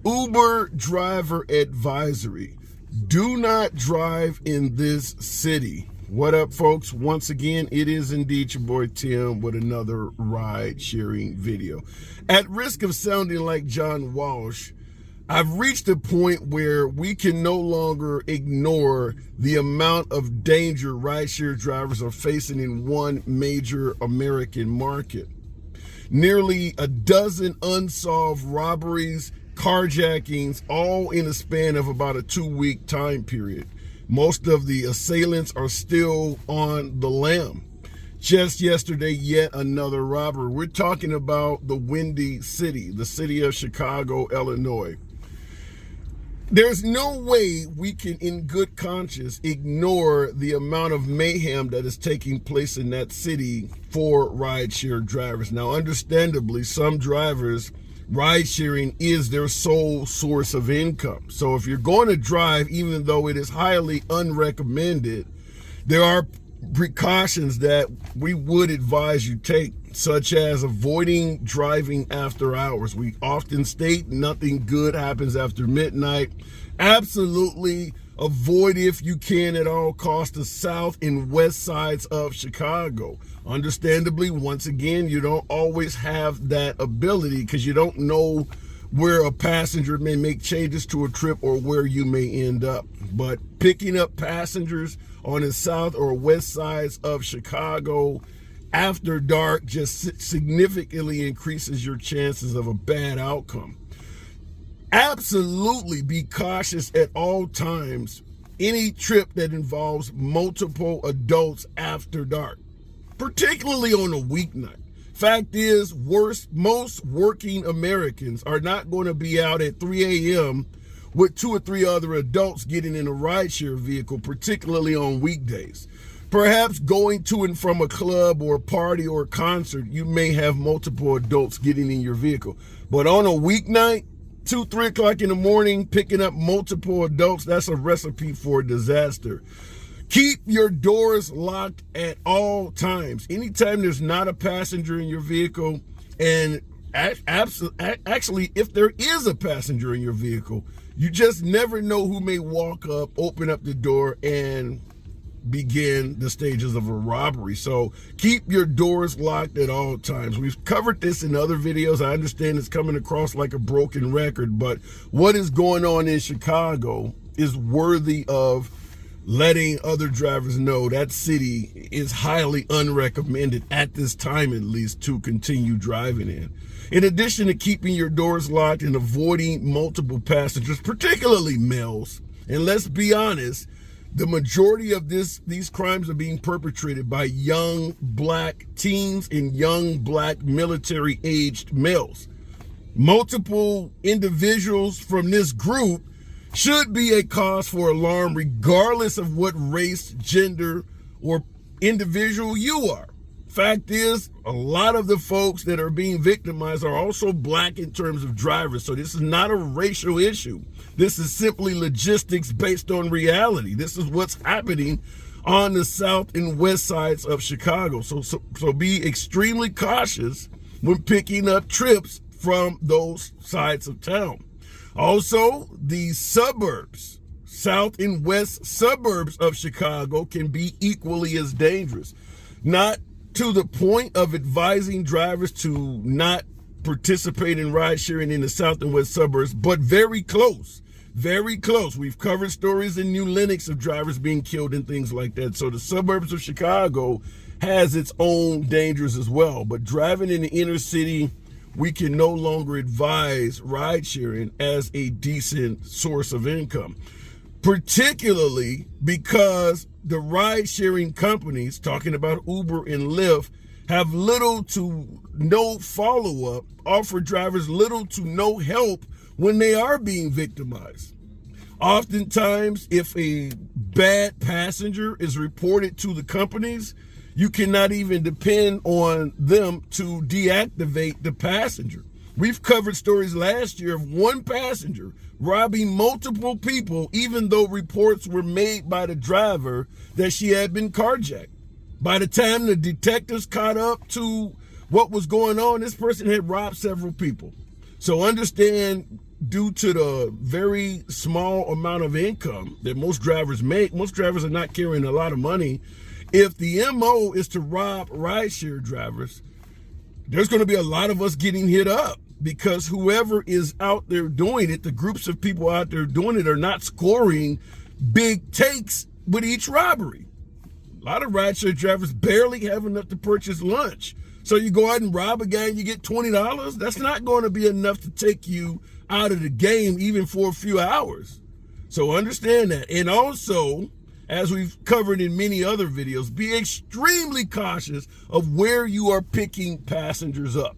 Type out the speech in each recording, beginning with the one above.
Uber driver advisory. Do not drive in this city. What up, folks? Once again, it is indeed your boy Tim with another ride sharing video. At risk of sounding like John Walsh, I've reached a point where we can no longer ignore the amount of danger rideshare drivers are facing in one major American market. Nearly a dozen unsolved robberies, carjackings, all in a span of about a 2-week time period. Most of the assailants are still on the lam. Just yesterday, yet another robbery. We're talking about the Windy City, the city of Chicago, Illinois. There's no way we can, in good conscience, ignore the amount of mayhem that is taking place in that city for rideshare drivers. Now, understandably, some drivers, ride sharing is their sole source of income. So if you're going to drive, even though it is highly unrecommended, there are precautions that we would advise you take, such as avoiding driving after hours. We often state nothing good happens after midnight. Absolutely avoid, if you can at all costs, the south and west sides of Chicago. Understandably, once again, you don't always have that ability because you don't know where a passenger may make changes to a trip or where you may end up. But picking up passengers on the south or west sides of Chicago after dark just significantly increases your chances of a bad outcome. Absolutely be cautious at all times. Any trip that involves multiple adults after dark, particularly on a weeknight. Fact is, most working Americans are not going to be out at 3 a.m. with 2 or 3 other adults getting in a rideshare vehicle, particularly on weekdays. Perhaps going to and from a club or a party or a concert, you may have multiple adults getting in your vehicle. But on a weeknight, 2, 3 o'clock in the morning, picking up multiple adults, that's a recipe for disaster. Keep your doors locked at all times. Anytime there's not a passenger in your vehicle, and actually, if there is a passenger in your vehicle, you just never know who may walk up, open up the door, and begin the stages of a robbery. So keep your doors locked at all times. We've covered this in other videos. I understand it's coming across like a broken record, but what is going on in Chicago is worthy of letting other drivers know that city is highly unrecommended at this time, at least, to continue driving in. In addition to keeping your doors locked and avoiding multiple passengers, particularly males, and let's be honest, the majority of these crimes are being perpetrated by young black teens and young black military-aged males. Multiple individuals from this group should be a cause for alarm, regardless of what race, gender, or individual you are. Fact is, a lot of the folks that are being victimized are also black in terms of drivers. So this is not a racial issue. This is simply logistics based on reality. This is what's happening on the south and west sides of Chicago. So be extremely cautious when picking up trips from those sides of town. Also, the suburbs, south and west suburbs of Chicago, can be equally as dangerous. Not to the point of advising drivers to not participate in ride sharing in the south and west suburbs, but very close, very close. We've covered stories in New Lenox of drivers being killed and things like that. So the suburbs of Chicago has its own dangers as well. But driving in the inner city, we can no longer advise ride sharing as a decent source of income, particularly because the ride sharing companies, talking about Uber and Lyft, have little to no follow-up, offer drivers little to no help when they are being victimized. Oftentimes, if a bad passenger is reported to the companies, you cannot even depend on them to deactivate the passenger. We've covered stories last year of one passenger robbing multiple people, even though reports were made by the driver that she had been carjacked. By the time the detectives caught up to what was going on, this person had robbed several people. So understand due to the very small amount of income that most drivers make, most drivers are not carrying a lot of money. If the MO is to rob rideshare drivers, there's going to be a lot of us getting hit up because whoever is out there doing it, the groups of people out there doing it are not scoring big takes with each robbery. A lot of rideshare drivers barely have enough to purchase lunch. So you go out and rob a guy and you get $20. That's not going to be enough to take you out of the game even for a few hours. So understand that. And also, as we've covered in many other videos, be extremely cautious of where you are picking passengers up.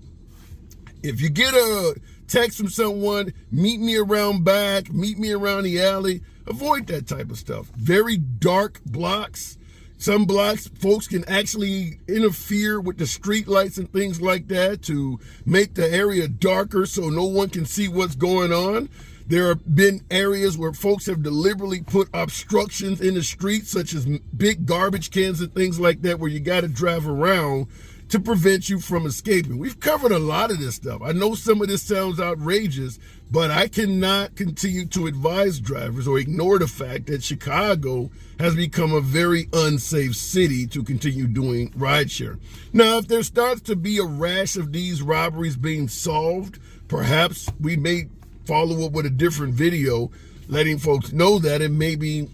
If you get a text from someone, meet me around back, meet me around the alley, avoid that type of stuff. Very dark blocks. Some blocks, folks can actually interfere with the street lights and things like that to make the area darker so no one can see what's going on. There have been areas where folks have deliberately put obstructions in the street, such as big garbage cans and things like that, where you got to drive around to prevent you from escaping. We've covered a lot of this stuff. I know some of this sounds outrageous, but I cannot continue to advise drivers or ignore the fact that Chicago has become a very unsafe city to continue doing rideshare. Now, if there starts to be a rash of these robberies being solved, perhaps we may follow up with a different video letting folks know that, and maybe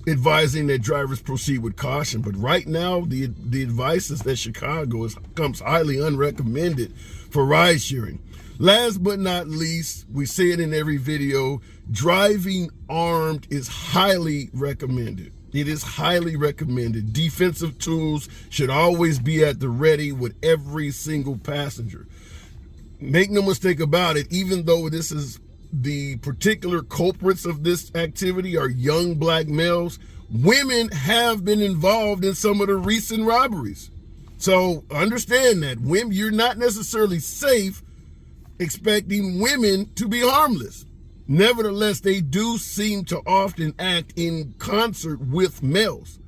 advising that drivers proceed with caution. But right now, the advice is that Chicago comes highly unrecommended for ride sharing. Last but not least, we say it in every video, driving armed is highly recommended. It is highly recommended. Defensive tools should always be at the ready with every single passenger. Make no mistake about it, even though this is the particular culprits of this activity are young black males, women have been involved in some of the recent robberies. So understand that you're not necessarily safe expecting women to be harmless. Nevertheless, they do seem to often act in concert with males.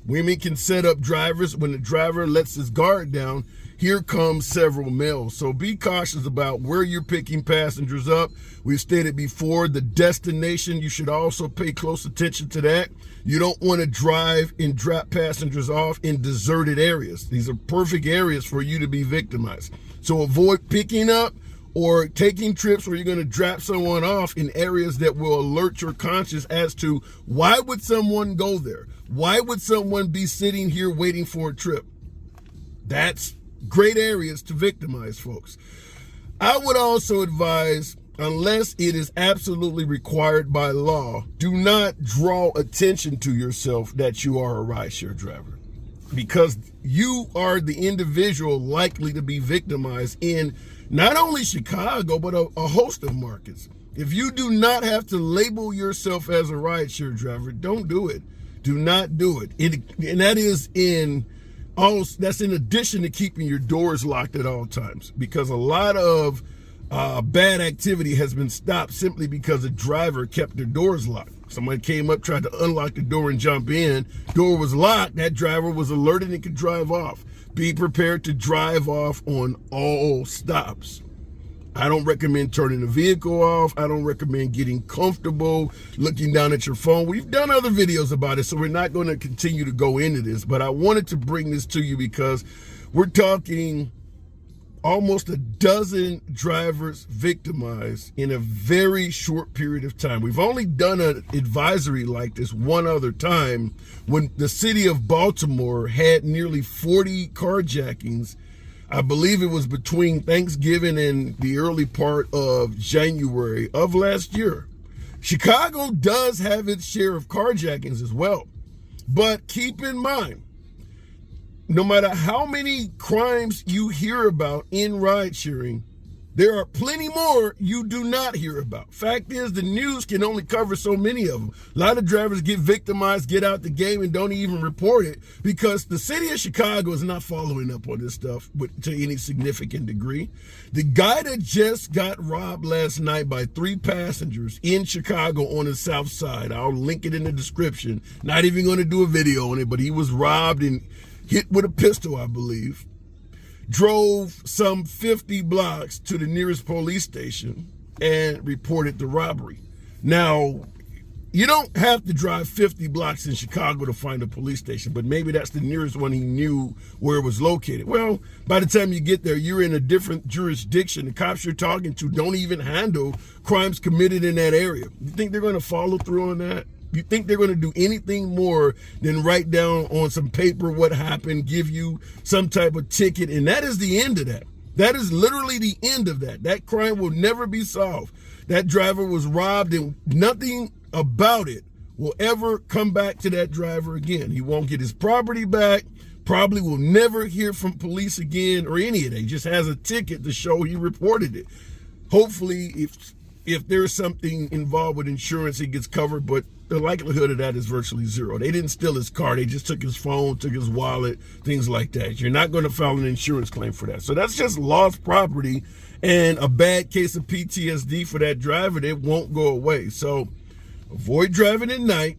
Women can set up drivers. When the driver lets his guard down, here comes several males. So be cautious about where you're picking passengers up. We've stated before, the destination, you should also pay close attention to that. You don't want to drive and drop passengers off in deserted areas. These are perfect areas for you to be victimized. So avoid picking up or taking trips where you're going to drop someone off in areas that will alert your conscience as to why would someone go there? Why would someone be sitting here waiting for a trip? That's great areas to victimize folks. I would also advise, unless it is absolutely required by law, do not draw attention to yourself that you are a rideshare driver, because you are the individual likely to be victimized in not only Chicago, but a host of markets. If you do not have to label yourself as a rideshare driver, don't do it. Do not do it. And that is that's in addition to keeping your doors locked at all times, because a lot of bad activity has been stopped simply because a driver kept their doors locked. Someone came up, tried to unlock the door and jump in. Door was locked. That driver was alerted and could drive off. Be prepared to drive off on all stops. I don't recommend turning the vehicle off. I don't recommend getting comfortable, looking down at your phone. We've done other videos about it, so we're not going to continue to go into this. But I wanted to bring this to you because we're talking almost a dozen drivers victimized in a very short period of time. We've only done an advisory like this one other time when the city of Baltimore had nearly 40 carjackings. I believe it was between Thanksgiving and the early part of January of last year. Chicago does have its share of carjackings as well. But keep in mind, no matter how many crimes you hear about in ride sharing, there are plenty more you do not hear about. Fact is, the news can only cover so many of them. A lot of drivers get victimized, get out the game, and don't even report it because the city of Chicago is not following up on this stuff to any significant degree. The guy that just got robbed last night by 3 passengers in Chicago on the south side, I'll link it in the description. Not even going to do a video on it, but he was robbed and hit with a pistol, I believe. Drove some 50 blocks to the nearest police station, and reported the robbery. Now, you don't have to drive 50 blocks in Chicago to find a police station, but maybe that's the nearest one he knew where it was located. Well, by the time you get there, you're in a different jurisdiction. The cops you're talking to don't even handle crimes committed in that area. You think they're going to follow through on that? You think they're going to do anything more than write down on some paper what happened, give you some type of ticket, and that is the end of that. That is literally the end of that. That crime will never be solved. That driver was robbed, and nothing about it will ever come back to that driver again. He won't get his property back, probably will never hear from police again or any of that. He just has a ticket to show he reported it. Hopefully, if there's something involved with insurance, it gets covered, but the likelihood of that is virtually zero. They didn't steal his car. They just took his phone, took his wallet, things like that. You're not going to file an insurance claim for that. So that's just lost property and a bad case of PTSD for that driver that won't go away. So avoid driving at night.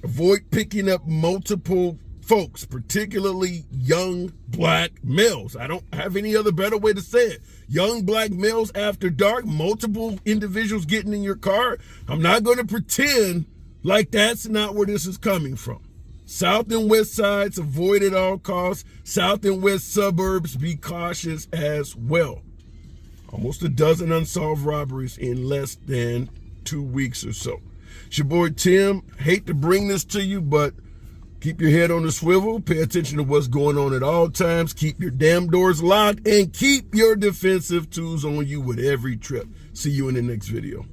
Avoid picking up multiple folks, particularly young black males. I don't have any other better way to say it. Young black males after dark, multiple individuals getting in your car. I'm not going to pretend like that's not where this is coming from. South and west sides, avoid at all costs. South and west suburbs, be cautious as well. Almost a dozen unsolved robberies in less than 2 weeks or so. It's your boy Tim. Hate to bring this to you, but keep your head on the swivel. Pay attention to what's going on at all times. Keep your damn doors locked and keep your defensive tools on you with every trip. See you in the next video.